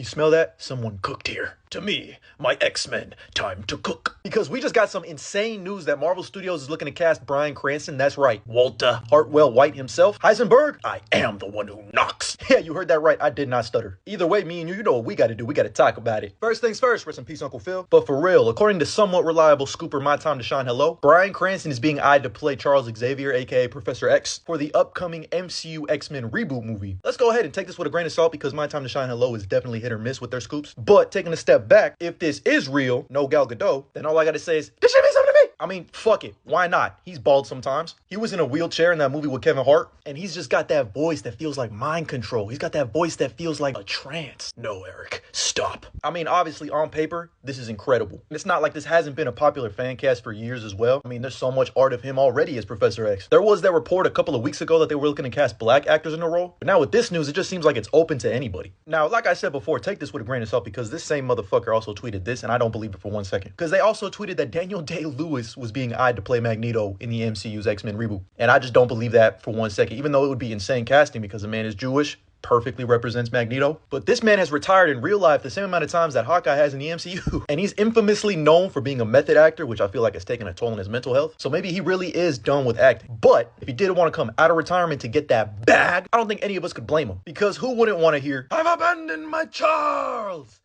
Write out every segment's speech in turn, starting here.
You smell that? Someone cooked here. To me, my X-Men, time to cook. Because we just got some insane news that Marvel Studios is looking to cast Bryan Cranston. That's right, Walter Hartwell White himself. Heisenberg, I am the one who knocks. Yeah, you heard that right. I did not stutter. Either way, me and you know what we gotta do. We gotta talk about it. First things first, rest in peace, Uncle Phil. But for real, according to somewhat reliable scooper My Time to Shine Hello, Bryan Cranston is being eyed to play Charles Xavier, aka Professor X, for the upcoming MCU X-Men reboot movie. Let's go ahead and take this with a grain of salt because My Time to Shine Hello is definitely hit or miss with their scoops. But taking a step back, if this is real, no Gal Gadot, then all I gotta say is, this should be something to me. I mean, fuck it. Why not? He's bald sometimes. He was in a wheelchair in that movie with Kevin Hart, and he's just got that voice that feels like mind control. He's got that voice that feels like a trance. No, Eric, stop. I mean, obviously, on paper, this is incredible. And it's not like this hasn't been a popular fan cast for years as well. I mean, there's so much art of him already as Professor X. There was that report a couple of weeks ago that they were looking to cast black actors in the role. But now with this news, it just seems like it's open to anybody. Now, like I said before, take this with a grain of salt because this same motherfucker also tweeted this, and I don't believe it for 1 second. Because they also tweeted that Daniel Day-Lewis was being eyed to play Magneto in the MCU's X-Men reboot. And I just don't believe that for 1 second, even though it would be insane casting because the man is Jewish, perfectly represents Magneto. But this man has retired in real life the same amount of times that Hawkeye has in the MCU. And he's infamously known for being a method actor, which I feel like has taken a toll on his mental health. So maybe he really is done with acting. But if he did want to come out of retirement to get that bag, I don't think any of us could blame him. Because who wouldn't want to hear, I've abandoned my Charles!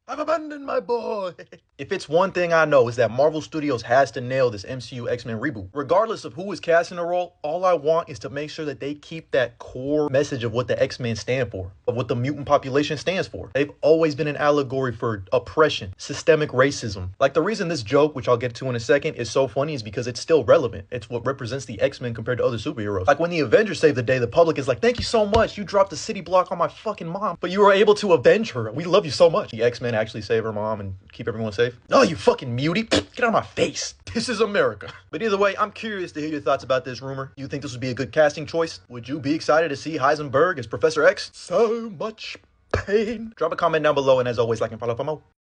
I've abandoned my boy. If it's one thing I know is that Marvel Studios has to nail this MCU X-Men reboot. Regardless of who is casting the role, all I want is to make sure that they keep that core message of what the X-Men stand for, of what the mutant population stands for. They've always been an allegory for oppression, systemic racism. Like the reason this joke, which I'll get to in a second, is so funny is because it's still relevant. It's what represents the X-Men compared to other superheroes. Like when the Avengers save the day, the public is like, thank you so much. You dropped a city block on my fucking mom, but you were able to avenge her. We love you so much. The X-Men actually save her mom and keep everyone safe. No, you fucking mutie. Get out of my face. This is America. But either way, I'm curious to hear your thoughts about this rumor. You think this would be a good casting choice? Would you be excited to see Heisenberg as Professor X? So much pain. Drop a comment down below, and as always, like and follow for more.